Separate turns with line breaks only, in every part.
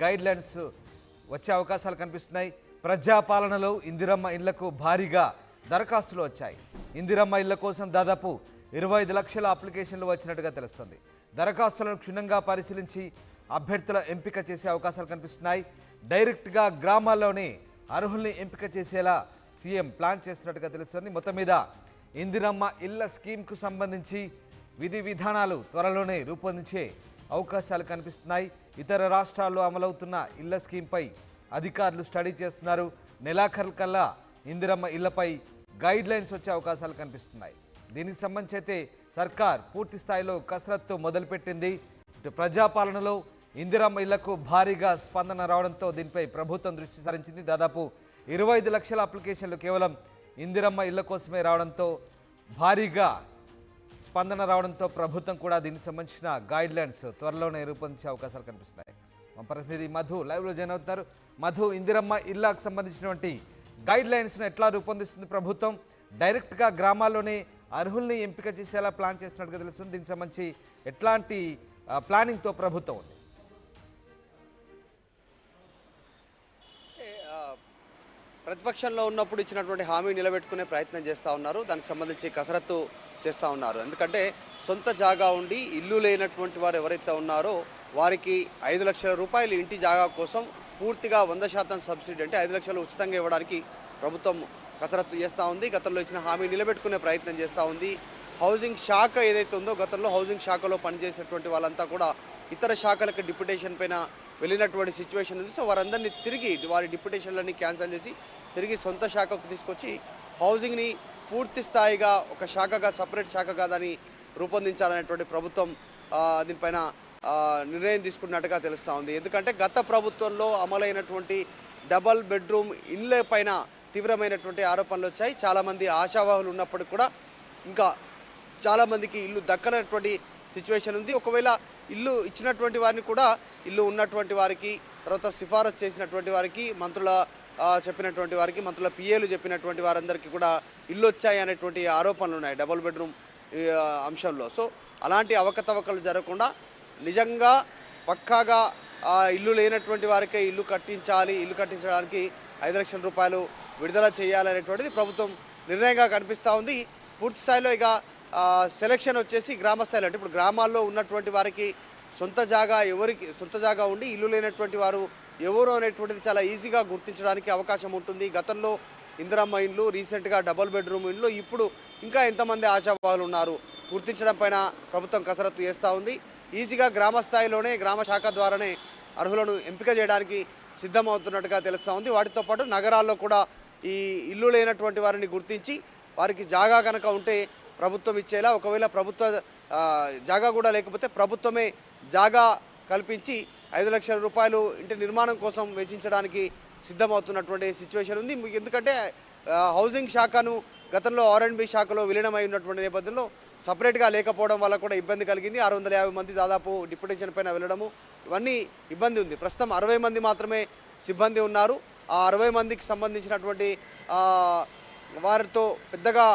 Guide lines వచ్చే అవకాశాలు కనిపిస్తున్నాయి. ప్రజాపాలనలో ఇందిరమ్మ ఇళ్లకు భారీగా దరఖాస్తులు వచ్చాయి. ఇందిరమ్మ ఇళ్ల కోసం దాదాపు 25 లక్షల అప్లికేషన్లు వచ్చినట్టుగా తెలుస్తుంది. దరఖాస్తులను క్షుణ్ణంగా పరిశీలించి అభ్యర్థుల ఎంపిక చేసే అవకాశాలు కనిపిస్తున్నాయి. డైరెక్ట్గా గ్రామాల్లోనే అర్హుల్ని ఎంపిక చేసేలా సీఎం ప్లాన్ చేస్తున్నట్టుగా తెలుస్తుంది. మొత్తం మీద ఇందిరమ్మ ఇళ్ల స్కీమ్కు సంబంధించి విధి విధానాలు త్వరలోనే రూపొందించే అవకాశాలు కనిపిస్తున్నాయి. ఇతర రాష్ట్రాల్లో అమలవుతున్న ఇళ్ల స్కీమ్పై అధికారులు స్టడీ చేస్తున్నారు. నెలాఖరు కల్లా ఇందిరమ్మ ఇళ్లపై గైడ్ లైన్స్ వచ్చే అవకాశాలు కనిపిస్తున్నాయి. దీనికి సంబంధించి అయితే సర్కార్ పూర్తి స్థాయిలో కసరత్తు మొదలుపెట్టింది. ప్రజాపాలనలో ఇందిరమ్మ ఇళ్లకు భారీగా స్పందన రావడంతో దీనిపై ప్రభుత్వం దృష్టి సారించింది. దాదాపు 25 లక్షల అప్లికేషన్లు కేవలం ఇందిరమ్మ ఇళ్ల కోసమే రావడంతో భారీగా స్పందన రావడంతో ప్రభుత్వం కూడా దీనికి సంబంధించిన గైడ్ లైన్స్ త్వరలోనే రూపొందించే అవకాశాలు కనిపిస్తున్నాయి. మా ప్రతినిధి మధు లైవ్లో జాయిన్ అవుతున్నారు. మధు, ఇందిరమ్మ ఇళ్లకు సంబంధించినటువంటి గైడ్ లైన్స్ను ఎట్లా రూపొందిస్తుంది ప్రభుత్వం? డైరెక్ట్గా గ్రామాల్లోనే అర్హుల్ని ఎంపిక చేసేలా ప్లాన్ చేస్తున్నట్టుగా తెలుస్తుంది. దీనికి సంబంధించి ఎట్లాంటి ప్లానింగ్తో ప్రభుత్వం ఉంది?
ప్రతిపక్షంలో ఉన్నప్పుడు ఇచ్చినటువంటి హామీ నిలబెట్టుకునే ప్రయత్నం చేస్తూ ఉన్నారు. దానికి సంబంధించి కసరత్తు చేస్తూ ఉన్నారు. ఎందుకంటే సొంత జాగా ఉండి ఇల్లు లేనటువంటి వారు ఎవరైతే ఉన్నారో వారికి 5 లక్షల రూపాయలు ఇంటి జాగా కోసం పూర్తిగా 100% సబ్సిడీ అంటే 5 లక్షలు ఉచితంగా ఇవ్వడానికి ప్రభుత్వం కసరత్తు చేస్తూ ఉంది. గతంలో ఇచ్చిన హామీ నిలబెట్టుకునే ప్రయత్నం చేస్తూ ఉంది. హౌసింగ్ శాఖ ఏదైతే ఉందో గతంలో హౌసింగ్ శాఖలో పనిచేసేటువంటి వాళ్ళంతా కూడా ఇతర శాఖలకు డిప్యుటేషన్ పైన వెళ్ళినటువంటి సిచ్యువేషన్ ఉంది. సో వారందరినీ తిరిగి వారి డిప్యుటేషన్లన్నీ క్యాన్సిల్ చేసి తిరిగి సొంత శాఖకు తీసుకొచ్చి హౌసింగ్ని పూర్తి స్థాయిగా ఒక శాఖగా సపరేట్ శాఖగా దాన్ని రూపొందించాలనేటువంటి ప్రభుత్వం దీనిపైన నిర్ణయం తీసుకున్నట్టుగా తెలుస్తూ ఉంది. ఎందుకంటే గత ప్రభుత్వంలో అమలైనటువంటి డబల్ బెడ్రూమ్ ఇళ్ళ పైన తీవ్రమైనటువంటి ఆరోపణలు వచ్చాయి. చాలామంది ఆశావాహులు ఉన్నప్పటికీ కూడా ఇంకా చాలామందికి ఇల్లు దక్కనటువంటి సిచ్యువేషన్ ఉంది. ఒకవేళ ఇల్లు ఇచ్చినటువంటి వారిని కూడా ఇల్లు ఉన్నటువంటి వారికి, తర్వాత సిఫారసు చేసినటువంటి వారికి, మంత్రుల చెప్పినటువంటి వారికి, మంత్రుల పిఏలు చెప్పినటువంటి వారందరికీ కూడా ఇల్లు వచ్చాయి అనేటువంటి ఆరోపణలు ఉన్నాయి డబుల్ బెడ్రూమ్ అంశంలో. సో అలాంటి అవకతవకలు జరగకుండా నిజంగా పక్కాగా ఇల్లు లేనటువంటి వారికే ఇల్లు కట్టించాలి, ఇల్లు కట్టించడానికి 5 లక్షల రూపాయలు విడుదల చేయాలనేటువంటిది ప్రభుత్వం నిర్ణయంగా కనిపిస్తూ ఉంది. పూర్తి స్థాయిలో ఇక సెలక్షన్ వచ్చేసి గ్రామ స్థాయిలో, అంటే ఇప్పుడు గ్రామాల్లో ఉన్నటువంటి వారికి సొంత జాగా ఉండి ఇల్లు లేనటువంటి వారు ఎవరు అనేటువంటిది చాలా ఈజీగా గుర్తించడానికి అవకాశం ఉంటుంది. గతంలో ఇందిరమ్మ ఇండ్లు, రీసెంట్గా డబుల్ బెడ్రూమ్ ఇండ్లు, ఇప్పుడు ఇంకా ఎంతమంది ఆశావాహులు ఉన్నారు గుర్తించడం పైన ప్రభుత్వం కసరత్తు చేస్తూ ఉంది. ఈజీగా గ్రామ స్థాయిలోనే గ్రామ శాఖ ద్వారానే అర్హులను ఎంపిక చేయడానికి సిద్ధమవుతున్నట్టుగా తెలుస్తూ ఉంది. వాటితో పాటు నగరాల్లో కూడా ఈ ఇల్లు లేనటువంటి వారిని గుర్తించి వారికి జాగా కనుక ఉంటే ప్రభుత్వం ఇచ్చేలా, ఒకవేళ ప్రభుత్వ జాగా కూడా లేకపోతే ప్రభుత్వమే జాగా కల్పించి 5 లక్షల రూపాయలు ఇంటి నిర్మాణం కోసం వెచ్చించడానికి సిద్ధమవుతున్నటువంటి సిచ్యువేషన్ ఉంది. ఎందుకంటే హౌసింగ్ శాఖను గతంలో R&B శాఖలో విలీనమై ఉన్నటువంటి నేపథ్యంలో సపరేట్గా లేకపోవడం వల్ల కూడా ఇబ్బంది కలిగింది. 650 మంది దాదాపు డిప్యుటేషన్ పైన వెళ్ళడము, ఇవన్నీ ఇబ్బంది ఉంది. ప్రస్తుతం 60 మంది మాత్రమే సిబ్బంది ఉన్నారు. ఆ 60 మందికి సంబంధించినటువంటి వారితో పెద్దగా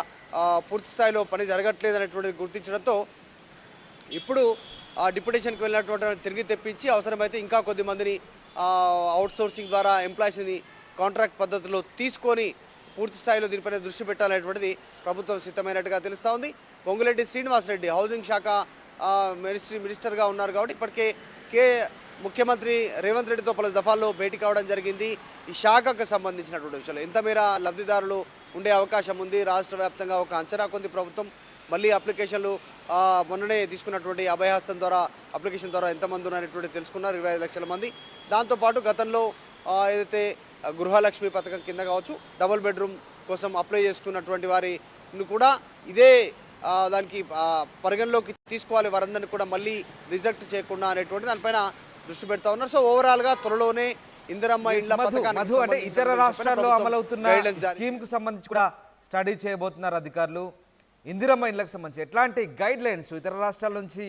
పూర్తి స్థాయిలో పని జరగట్లేదు అనేటువంటిది గుర్తించడంతో ఇప్పుడు ఆ డిప్యుటేషన్కి వెళ్ళినటువంటి తిరిగి తెప్పించి అవసరమైతే ఇంకా కొద్ది మందిని అవుట్సోర్సింగ్ ద్వారా ఎంప్లాయీస్ని కాంట్రాక్ట్ పద్ధతిలో తీసుకొని పూర్తి స్థాయిలో దీనిపైన దృష్టి పెట్టాలనేటువంటిది ప్రభుత్వం సిద్ధమైనట్టుగా తెలుస్తూ ఉంది. పొంగులేటి శ్రీనివాసరెడ్డి హౌసింగ్ శాఖ మినిస్టర్గా ఉన్నారు కాబట్టి ఇప్పటికే ముఖ్యమంత్రి రేవంత్ రెడ్డితో పలు దఫాల్లో భేటీ కావడం జరిగింది. ఈ శాఖకు సంబంధించినటువంటి విషయాలు ఎంత మేర లబ్ధిదారులు ఉండే అవకాశం ఉంది, రాష్ట్ర వ్యాప్తంగా ఒక అంచనా కొంది ప్రభుత్వం. మళ్ళీ అప్లికేషన్లు మొన్ననే తీసుకున్నటువంటి అభయహస్తం ద్వారా అప్లికేషన్ ద్వారా ఎంతమంది ఉన్నారనేటువంటి తెలుసుకున్నారు, 25 లక్షల మంది. దాంతోపాటు గతంలో ఏదైతే గృహలక్ష్మి పథకం కింద కావచ్చు డబుల్ బెడ్రూమ్ కోసం అప్లై చేసుకున్నటువంటి వారిని కూడా ఇదే దానికి పరిగణలోకి తీసుకోవాలి, వారందరినీ కూడా మళ్ళీ రిజెక్ట్ చేయకుండా అనేటువంటి దానిపైన దృష్టి పెడతా ఉన్నారు. సో ఓవరాల్గా త్వరలోనే ఇందిరమ్మ ఇళ్ల పథకానికి
అంటే ఇతర రాష్ట్రాల్లో అమలవుతున్న స్కీమ్కు సంబంధించి కూడా స్టడీ చేయబోతున్నారు అధికారులు. ఇందిరమ్మ ఇళ్లకు సంబంధించి ఎట్లాంటి గైడ్ లైన్స్ ఇతర రాష్ట్రాల నుంచి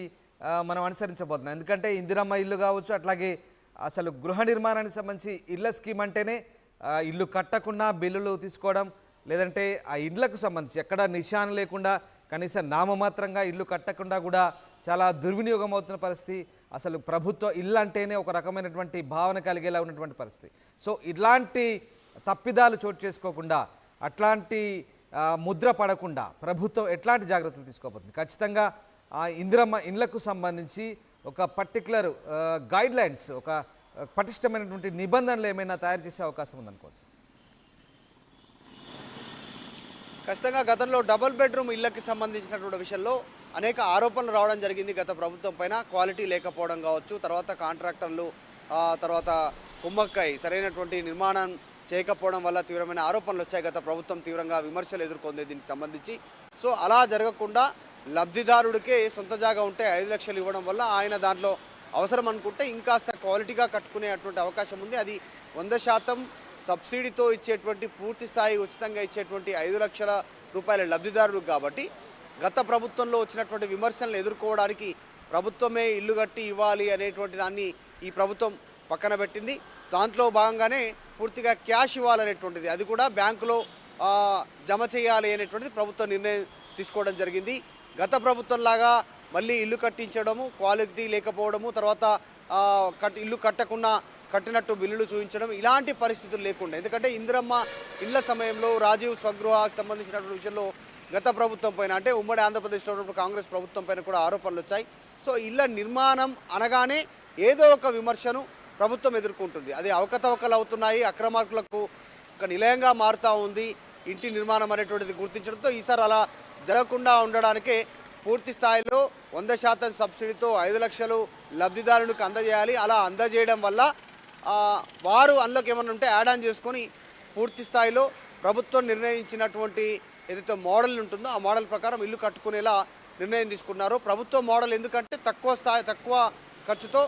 మనం అనుసరించబోతున్నాం? ఎందుకంటే ఇందిరమ్మ ఇల్లు కావచ్చు, అట్లాగే అసలు గృహ నిర్మాణానికి సంబంధించి ఇళ్ల స్కీమ్ అంటేనే ఇల్లు కట్టకుండా బిల్లులు తీసుకోవడం, లేదంటే ఆ ఇళ్లకు సంబంధించి ఎక్కడ నిశానం లేకుండా కనీసం నామమాత్రంగా ఇల్లు కట్టకుండా కూడా చాలా దుర్వినియోగం అవుతున్న పరిస్థితి. అసలు ప్రభుత్వ ఇల్లు అంటేనే ఒక రకమైనటువంటి భావన కలిగేలా ఉన్నటువంటి పరిస్థితి. సో ఇలాంటి తప్పిదాలు చోటు చేసుకోకుండా, అట్లాంటి ముద్ర పడకుండా ప్రభుత్వం ఎట్లాంటి జాగ్రత్తలు తీసుకోబోతుంది? ఖచ్చితంగా ఇందిరమ్మ ఇండ్లకు సంబంధించి ఒక పర్టికులర్ గైడ్ లైన్స్, ఒక పటిష్టమైనటువంటి నిబంధనలు ఏమైనా తయారు చేసే అవకాశం ఉందనుకోవచ్చు.
ఖచ్చితంగా గతంలో డబుల్ బెడ్రూమ్ ఇళ్లకి సంబంధించినటువంటి విషయంలో అనేక ఆరోపణలు రావడం జరిగింది గత ప్రభుత్వం పైన. క్వాలిటీ లేకపోవడం కావచ్చు, తర్వాత కాంట్రాక్టర్లు తర్వాత కుమ్మక్కై సరైనటువంటి నిర్మాణం చేయకపోవడం వల్ల తీవ్రమైన ఆరోపణలు వచ్చాయి. గత ప్రభుత్వం తీవ్రంగా విమర్శలు ఎదుర్కొంది దీనికి సంబంధించి. సో అలా జరగకుండా లబ్ధిదారుడికే సొంత జాగా ఉంటే 5 లక్షలు ఇవ్వడం వల్ల ఆయన దాంట్లో అవసరం అనుకుంటే ఇంకాస్త క్వాలిటీగా కట్టుకునేటువంటి అవకాశం ఉంది. అది 100% సబ్సిడీతో ఇచ్చేటువంటి పూర్తి స్థాయి ఉచితంగా ఇచ్చేటువంటి 5 లక్షల రూపాయల లబ్ధిదారులు కాబట్టి గత ప్రభుత్వంలో వచ్చినటువంటి విమర్శలను ఎదుర్కోవడానికి ప్రభుత్వమే ఇల్లు కట్టి ఇవ్వాలి అనేటువంటి దాన్ని ఈ ప్రభుత్వం పక్కన పెట్టింది. దాంట్లో భాగంగానే పూర్తిగా క్యాష్ ఇవ్వాలనేటువంటిది, అది కూడా బ్యాంకులో జమ చేయాలి అనేటువంటిది ప్రభుత్వం నిర్ణయం తీసుకోవడం జరిగింది. గత ప్రభుత్వంలాగా మళ్ళీ ఇల్లు కట్టించడము, క్వాలిటీ లేకపోవడము, తర్వాత ఇల్లు కట్టకుండా కట్టినట్టు బిల్లులు చూపించడం, ఇలాంటి పరిస్థితులు లేకుండా. ఎందుకంటే ఇందిరమ్మ ఇళ్ల సమయంలో రాజీవ్ స్వగృహకు సంబంధించినటువంటి విషయంలో గత ప్రభుత్వం పైన, అంటే ఉమ్మడి ఆంధ్రప్రదేశ్లో ఉన్నప్పుడు కాంగ్రెస్ ప్రభుత్వం పైన కూడా ఆరోపణలు వచ్చాయి. సో ఇళ్ల నిర్మాణం అనగానే ఏదో ఒక విమర్శను ప్రభుత్వం ఎదుర్కొంటుంది. అది అవకతవకలు అవుతున్నాయి, అక్రమార్కులకు ఒక నిలయంగా మారుతూ ఉంది ఇంటి నిర్మాణం అనేటువంటిది గుర్తించడంతో ఈసారి అలా జరగకుండా ఉండడానికే పూర్తి స్థాయిలో 100% సబ్సిడీతో 5 లక్షలు లబ్ధిదారునికి అందజేయాలి. అలా అందజేయడం వల్ల వారు అందులోకి ఏమన్నా ఉంటే యాడ్ ఆన్ చేసుకొని పూర్తి స్థాయిలో ప్రభుత్వం నిర్ణయించినటువంటి ఏదైతే మోడల్ ఉంటుందో ఆ మోడల్ ప్రకారం ఇల్లు కట్టుకునేలా నిర్ణయం తీసుకున్నారు. ప్రభుత్వ మోడల్ ఎందుకంటే తక్కువ ఖర్చుతో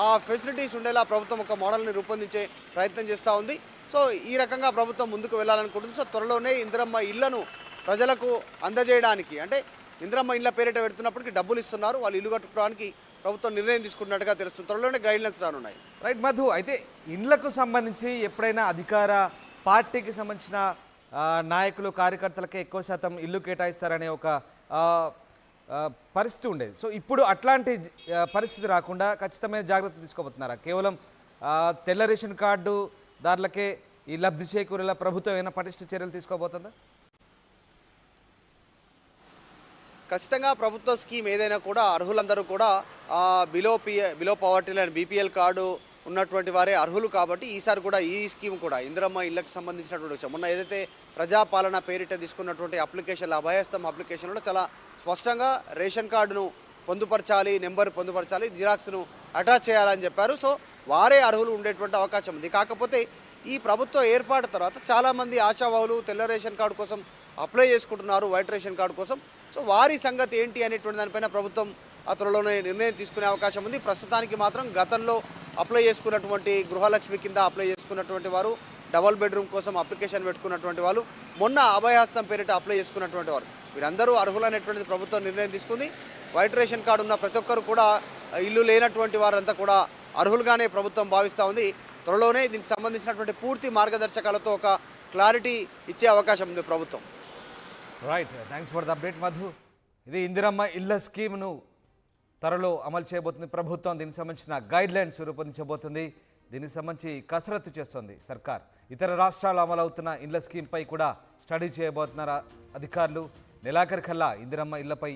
ఆ ఫెసిలిటీస్ ఉండేలా ప్రభుత్వం ఒక మోడల్ని రూపొందించే ప్రయత్నం చేస్తూ ఉంది. సో ఈ రకంగా ప్రభుత్వం ముందుకు వెళ్ళాలనుకుంటుంది. సో త్వరలోనే ఇందిరమ్మ ఇళ్లను ప్రజలకు అందజేయడానికి, అంటే ఇందిరమ్మ ఇళ్ల పేరిట పెడుతున్నప్పటికీ డబ్బులు ఇస్తున్నారు, వాళ్ళు ఇల్లు కట్టుకోవడానికి ప్రభుత్వం నిర్ణయం తీసుకున్నట్టుగా తెలుస్తుంది. త్వరలోనే గైడ్లైన్స్ రానున్నాయి.
రైట్ మధు, అయితే ఇండ్లకు సంబంధించి ఎప్పుడైనా అధికార పార్టీకి సంబంధించిన నాయకులు కార్యకర్తలకే ఎక్కువ శాతం ఇల్లు కేటాయిస్తారనే ఒక పరిస్థితి ఉండేది. సో ఇప్పుడు అట్లాంటి పరిస్థితి రాకుండా ఖచ్చితమైన జాగ్రత్త తీసుకోబోతున్నారా? కేవలం తెల్ల రేషన్ కార్డు దారులకే ఈ లబ్ధి చేకూరేలా ప్రభుత్వం ఏమైనా పటిష్ట చర్యలు తీసుకోబోతుందా?
ఖచ్చితంగా ప్రభుత్వ స్కీమ్ ఏదైనా కూడా అర్హులందరూ కూడా below poverty line BPL card ఉన్నటువంటి వారే అర్హులు కాబట్టి ఈసారి కూడా ఈ స్కీమ్ కూడా ఇందిరమ్మ ఇళ్లకు సంబంధించినటువంటి విషయం. మొన్న ఏదైతే ప్రజాపాలన పేరిట తీసుకున్నటువంటి అప్లికేషన్లు, అభయస్థం అప్లికేషన్లో చాలా స్పష్టంగా రేషన్ కార్డును పొందుపరచాలి, నెంబర్ పొందుపరచాలి, జిరాక్స్ను అటాచ్ చేయాలని చెప్పారు. సో వారే అర్హులు ఉండేటువంటి అవకాశం ఉంది. కాకపోతే ఈ ప్రభుత్వ ఏర్పాటు తర్వాత చాలామంది ఆశావాహులు తెల్ల రేషన్ కార్డు కోసం అప్లై చేసుకుంటున్నారు, వైట్ రేషన్ కార్డు కోసం. సో వారి సంగతి ఏంటి అనేటువంటి దానిపైన ప్రభుత్వం త్వరలోనే నిర్ణయం తీసుకునే అవకాశం ఉంది. ప్రస్తుతానికి మాత్రం గతంలో అప్లై చేసుకున్నటువంటి గృహలక్ష్మి కింద అప్లై చేసుకున్నటువంటి వారు, డబుల్ బెడ్రూమ్ కోసం అప్లికేషన్ పెట్టుకున్నటువంటి వాళ్ళు, మొన్న అభయహస్తం పేరిట అప్లై చేసుకున్నటువంటి వారు, వీరందరూ అర్హులనేటువంటిది ప్రభుత్వం నిర్ణయం తీసుకుంది. వైట్ రేషన్ కార్డు ఉన్న ప్రతి ఒక్కరు కూడా ఇల్లు లేనటువంటి వారంతా కూడా అర్హులుగానే ప్రభుత్వం భావిస్తూ ఉంది. త్వరలోనే దీనికి సంబంధించినటువంటి పూర్తి మార్గదర్శకాలతో ఒక క్లారిటీ ఇచ్చే అవకాశం ఉంది ప్రభుత్వం.
Right, thanks for the update Madhu. ఇది ఇందిరమ్మ ఇళ్ల స్కీమ్ను త్వరలో అమలు చేయబోతుంది ప్రభుత్వం. దీనికి సంబంధించిన గైడ్ లైన్స్ రూపొందించబోతుంది. దీనికి సంబంధించి కసరత్తు చేస్తోంది సర్కార్. ఇతర రాష్ట్రాలు అమలవుతున్న ఇళ్ల స్కీమ్పై కూడా స్టడీ చేయబోతున్నారు అధికారులు. నెలాఖరికల్లా ఇందిరమ్మ ఇళ్లపై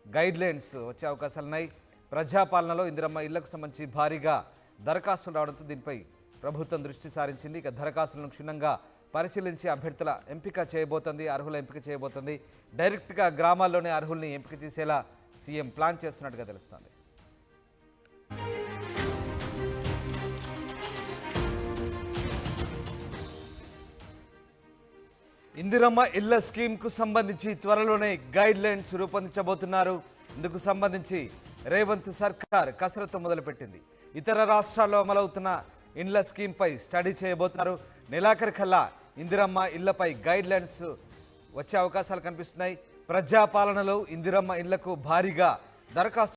గైడ్ లైన్స్ వచ్చే అవకాశాలున్నాయి. ప్రజాపాలనలో ఇందిరమ్మ ఇళ్లకు సంబంధించి భారీగా దరఖాస్తులు రావడంతో దీనిపై ప్రభుత్వం దృష్టి సారించింది. ఇక దరఖాస్తులను క్షుణ్ణంగా పరిశీలించి అభ్యర్థుల ఎంపిక చేయబోతుంది, అర్హుల ఎంపిక చేయబోతుంది. డైరెక్ట్గా గ్రామాల్లోనే అర్హుల్ని ఎంపిక చేసేలా సీఎం ప్లాన్ చేస్తున్నట్టుగా తెలుస్తోంది. ఇందిరమ్మ ఇళ్ల స్కీమ్కు సంబంధించి త్వరలోనే గైడ్ లైన్స్ రూపొందించబోతున్నారు. ఇందుకు సంబంధించి రేవంత్ సర్కార్ కసరత్తు మొదలుపెట్టింది. ఇతర రాష్ట్రాల్లో అమలవుతున్న ఇండ్ల స్కీమ్పై స్టడీ చేయబోతున్నారు. నెలాఖరికల్లా ఇందిరమ్మ ఇళ్లపై గైడ్ లైన్స్ వచ్చే అవకాశాలు కనిపిస్తున్నాయి. ప్రజాపాలనలో ఇందిరమ్మ ఇళ్లకు భారీగా దరఖాస్తు